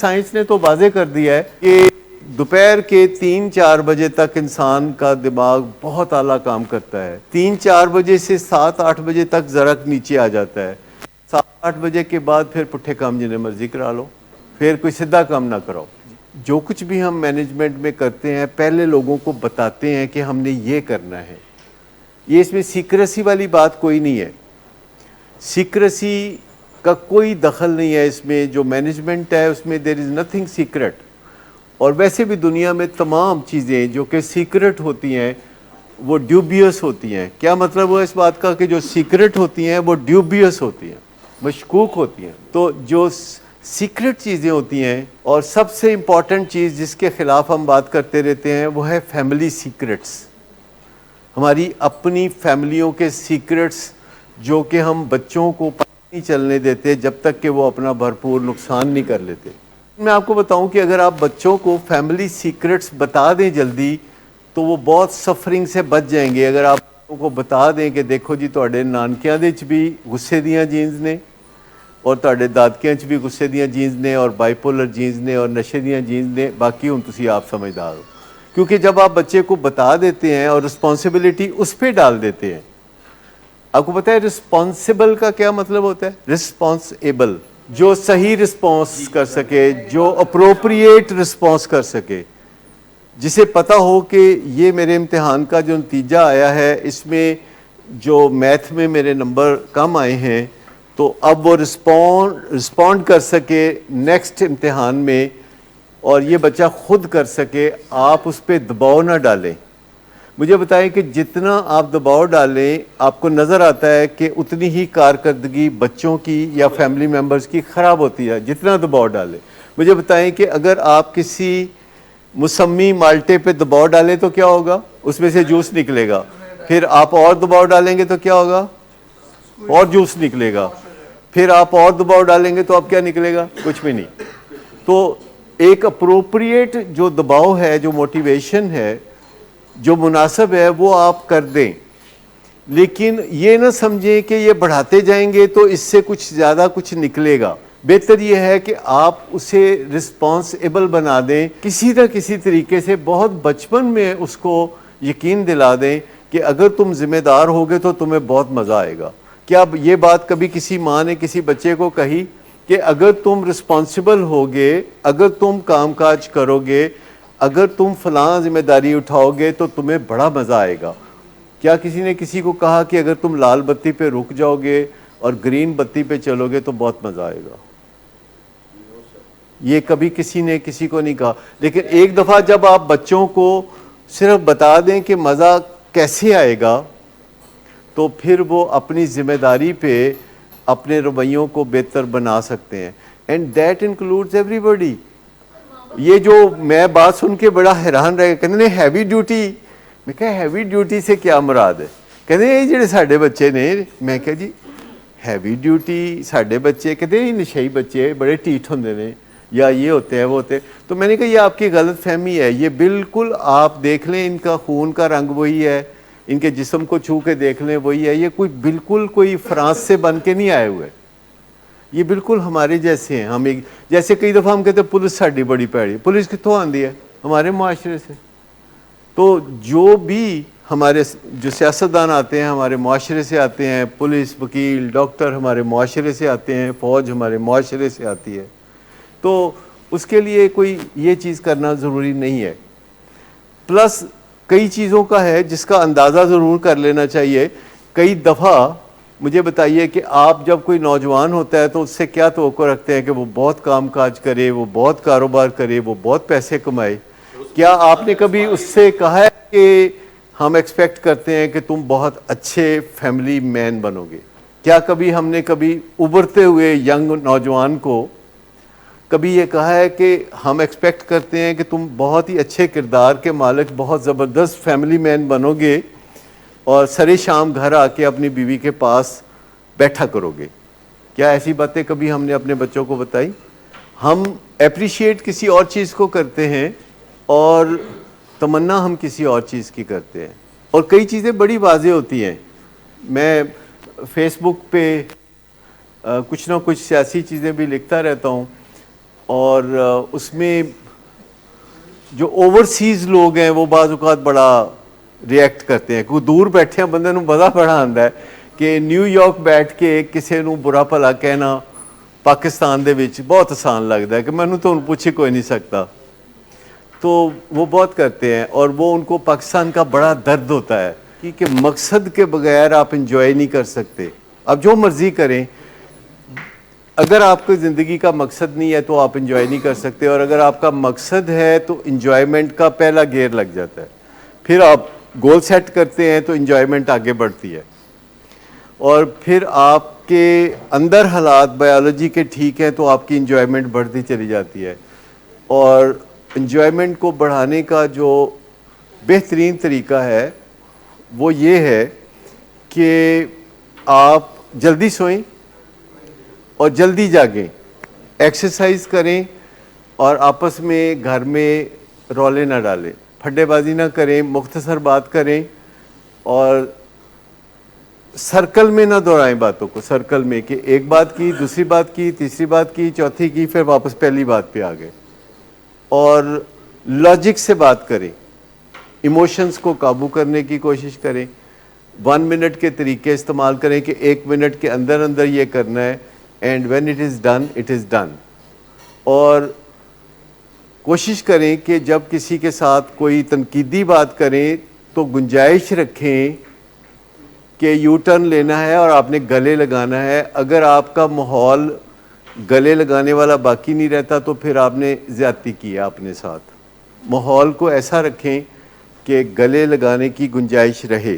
Science نے تو واضح کر دیا ہے کہ دوپہر کے 3-4 بجے تک انسان کا دماغ بہت اعلیٰ کام کرتا ہے. 3-4 بجے سے 7-8 بجے تک ذرا نیچے آ جاتا ہے. 7-8 بجے کے بعد پھر پٹھے کام جنہیں مرضی کرا لو, پھر کوئی سیدھا کام نہ کراؤ. جو کچھ بھی ہم مینجمنٹ میں کرتے ہیں پہلے لوگوں کو بتاتے ہیں کہ ہم نے یہ کرنا ہے. یہ اس میں سیکریسی والی بات کوئی نہیں ہے. سیکریسی کا کوئی دخل نہیں ہے اس میں. جو مینجمنٹ ہے اس میں دیر از نتھنگ سیکرٹ. اور ویسے بھی دنیا میں تمام چیزیں جو کہ سیکرٹ ہوتی ہیں وہ ڈیوبیس ہوتی ہیں. کیا مطلب ہوا اس بات کا کہ جو سیکرٹ ہوتی ہیں وہ ڈیوبیس ہوتی ہیں, مشکوک ہوتی ہیں. تو جو سیکرٹ چیزیں ہوتی ہیں, اور سب سے امپورٹنٹ چیز جس کے خلاف ہم بات کرتے رہتے ہیں وہ ہے فیملی سیکرٹس. ہماری اپنی فیملیوں کے سیکرٹس جو کہ ہم بچوں کو نہیں چلنے دیتے جب تک کہ وہ اپنا بھرپور نقصان نہیں کر لیتے. میں آپ کو بتاؤں کہ اگر آپ بچوں کو فیملی سیکرٹس بتا دیں جلدی تو وہ بہت سفرنگ سے بچ جائیں گے. اگر آپ بچوں کو بتا دیں کہ دیکھو جی تواڈے نانکیاں دے وچ بھی غصے دیاں جینز نے, اور تواڈے دادکیاں وچ بھی غصے دیاں جینز نے, اور بائیپولر جینز نے, اور نشے دیاں جینز نے, باقی ہن تسی آپ سمجھدار ہو. کیونکہ جب آپ بچے کو بتا دیتے ہیں اور رسپانسبلٹی اس پہ ڈال دیتے ہیں. آپ کو پتہ ہے رسپانسبل کا کیا مطلب ہوتا ہے؟ رسپانسیبل, جو صحیح رسپانس کر سکے, جو اپروپریٹ رسپانس کر سکے, جسے پتہ ہو کہ یہ میرے امتحان کا جو نتیجہ آیا ہے اس میں جو میتھ میں میرے نمبر کم آئے ہیں, تو اب وہ رسپونڈ کر سکے نیکسٹ امتحان میں, اور یہ بچہ خود کر سکے. آپ اس پہ دباؤ نہ ڈالیں. مجھے بتائیں کہ جتنا آپ دباؤ ڈالیں آپ کو نظر آتا ہے کہ اتنی ہی کارکردگی بچوں کی یا فیملی ممبرز کی خراب ہوتی ہے جتنا دباؤ ڈالیں. مجھے بتائیں کہ اگر آپ کسی موسمی مالٹے پہ دباؤ ڈالیں تو کیا ہوگا؟ اس میں سے جوس نکلے گا. پھر آپ اور دباؤ ڈالیں گے تو کیا ہوگا؟ اور جوس نکلے گا. پھر آپ اور دباؤ ڈالیں گے تو اب کیا نکلے گا؟ کچھ بھی نہیں. تو ایک اپروپریٹ جو دباؤ ہے, جو موٹیویشن ہے, جو مناسب ہے وہ آپ کر دیں. لیکن یہ نہ سمجھیں کہ یہ بڑھاتے جائیں گے تو اس سے کچھ زیادہ کچھ نکلے گا. بہتر یہ ہے کہ آپ اسے رسپانسیبل بنا دیں کسی نہ کسی طریقے سے. بہت بچپن میں اس کو یقین دلا دیں کہ اگر تم ذمہ دار ہوگے تو تمہیں بہت مزہ آئے گا. کیا یہ بات کبھی کسی ماں نے کسی بچے کو کہی کہ اگر تم رسپانسیبل ہوگے, اگر تم کام کاج کرو گے, اگر تم فلاں ذمہ داری اٹھاؤ گے تو تمہیں بڑا مزہ آئے گا؟ کیا کسی نے کسی کو کہا کہ اگر تم لال بتی پہ رک جاؤ گے اور گرین بتی پہ چلو گے تو بہت مزہ آئے گا؟ یہ کبھی کسی نے کسی کو نہیں کہا. لیکن ایک دفعہ جب آپ بچوں کو صرف بتا دیں کہ مزہ کیسے آئے گا تو پھر وہ اپنی ذمہ داری پہ اپنے رویوں کو بہتر بنا سکتے ہیں. And that includes every body. یہ جو میں بات سن کے بڑا حیران رہ گیا, کہتے ہیں ہیوی ڈیوٹی. میں کہا ہیوی ڈیوٹی سے کیا مراد ہے؟ کہتے ہیں یہ جڑے ساڈے بچے نے. میں کہا جی ہیوی ڈیوٹی ساڈے بچے, کہتے ہیں نشئی بچے بڑے ٹھیٹ ہوندے نے, یا یہ ہوتے ہیں وہ ہوتے ہیں. تو میں نے کہا یہ آپ کی غلط فہمی ہے. یہ بالکل آپ دیکھ لیں ان کا خون کا رنگ وہی ہے, ان کے جسم کو چھو کے دیکھ لیں وہی ہے. یہ کوئی بالکل کوئی فرانس سے بن کے نہیں آئے ہوئے. یہ بالکل ہمارے جیسے ہیں. ہم ایک جیسے کئی دفعہ ہم کہتے ہیں پولیس ساڈی بڑی پیڑی. پولیس کتوں آندی ہے؟ ہمارے معاشرے سے. تو جو بھی ہمارے جو سیاستدان آتے ہیں ہمارے معاشرے سے آتے ہیں, پولیس, وکیل, ڈاکٹر ہمارے معاشرے سے آتے ہیں, فوج ہمارے معاشرے سے آتی ہے. تو اس کے لیے کوئی یہ چیز کرنا ضروری نہیں ہے. پلس کئی چیزوں کا ہے جس کا اندازہ ضرور کر لینا چاہیے. کئی دفعہ مجھے بتائیے کہ آپ جب کوئی نوجوان ہوتا ہے تو اس سے کیا توقع رکھتے ہیں کہ وہ بہت کام کاج کرے, وہ بہت کاروبار کرے, وہ بہت پیسے کمائے. کیا آپ نے کبھی اس سے کہا ہے کہ ہم ایکسپیکٹ کرتے ہیں کہ تم بہت اچھے فیملی مین بنو گے؟ کیا کبھی ہم نے کبھی ابھرتے ہوئے ینگ نوجوان کو کبھی یہ کہا ہے کہ ہم ایکسپیکٹ کرتے ہیں کہ تم بہت ہی اچھے کردار کے مالک, بہت زبردست فیملی مین بنو گے اور سرے شام گھر آ کے اپنی بیوی کے پاس بیٹھا کرو گے؟ کیا ایسی باتیں کبھی ہم نے اپنے بچوں کو بتائی؟ ہم اپریشیٹ کسی اور چیز کو کرتے ہیں اور تمنا ہم کسی اور چیز کی کرتے ہیں. اور کئی چیزیں بڑی واضح ہوتی ہیں. میں فیس بک پہ کچھ نہ کچھ سیاسی چیزیں بھی لکھتا رہتا ہوں. اور اس میں جو اوورسیز لوگ ہیں وہ بعض اوقات بڑا ریئیکٹ کرتے ہیں. کوئی دور بیٹھے ہیں بندے نوں مزہ بڑا آندا ہے کہ نیو یارک بیٹھ کے کسی نوں برا بھلا کہنا پاکستان دے وچ بہت آسان لگتا ہے کہ مینوں تو پوچھ کوئی نہیں سکتا. تو وہ بہت کرتے ہیں اور وہ ان کو پاکستان کا بڑا درد ہوتا ہے کہ مقصد کے بغیر آپ انجوائے نہیں کر سکتے. آپ جو مرضی کریں، اگر آپ کو زندگی کا مقصد نہیں ہے تو آپ انجوائے نہیں کر سکتے، اور اگر آپ کا مقصد ہے تو انجوائمنٹ کا پہلا گیئر لگ جاتا ہے. پھر آپ گول سیٹ کرتے ہیں تو انجوائمنٹ آگے بڑھتی ہے، اور پھر آپ کے اندر حالات بایولوجی کے ٹھیک ہیں تو آپ کی انجوائمنٹ بڑھتی چلی جاتی ہے. اور انجوائمنٹ کو بڑھانے کا جو بہترین طریقہ ہے وہ یہ ہے کہ آپ جلدی سوئیں اور جلدی جاگیں، ایکسرسائز کریں، اور آپس میں گھر میں رولے نہ ڈالیں، پھڈے بازی نہ کریں، مختصر بات کریں، اور سرکل میں نہ دہرائیں باتوں کو. سرکل میں کہ ایک بات کی، دوسری بات کی، تیسری بات کی، چوتھی کی، پھر واپس پہلی بات پہ آ گئے. اور لاجک سے بات کریں، ایموشنز کو قابو کرنے کی کوشش کریں. 1 منٹ کے طریقے استعمال کریں کہ 1 منٹ کے اندر اندر یہ کرنا ہے، and when it is done it is done. اور کوشش کریں کہ جب کسی کے ساتھ کوئی تنقیدی بات کریں تو گنجائش رکھیں کہ یو ٹرن لینا ہے اور آپ نے گلے لگانا ہے. اگر آپ کا ماحول گلے لگانے والا باقی نہیں رہتا تو پھر آپ نے زیادتی کی ہے اپنے ساتھ. ماحول کو ایسا رکھیں کہ گلے لگانے کی گنجائش رہے.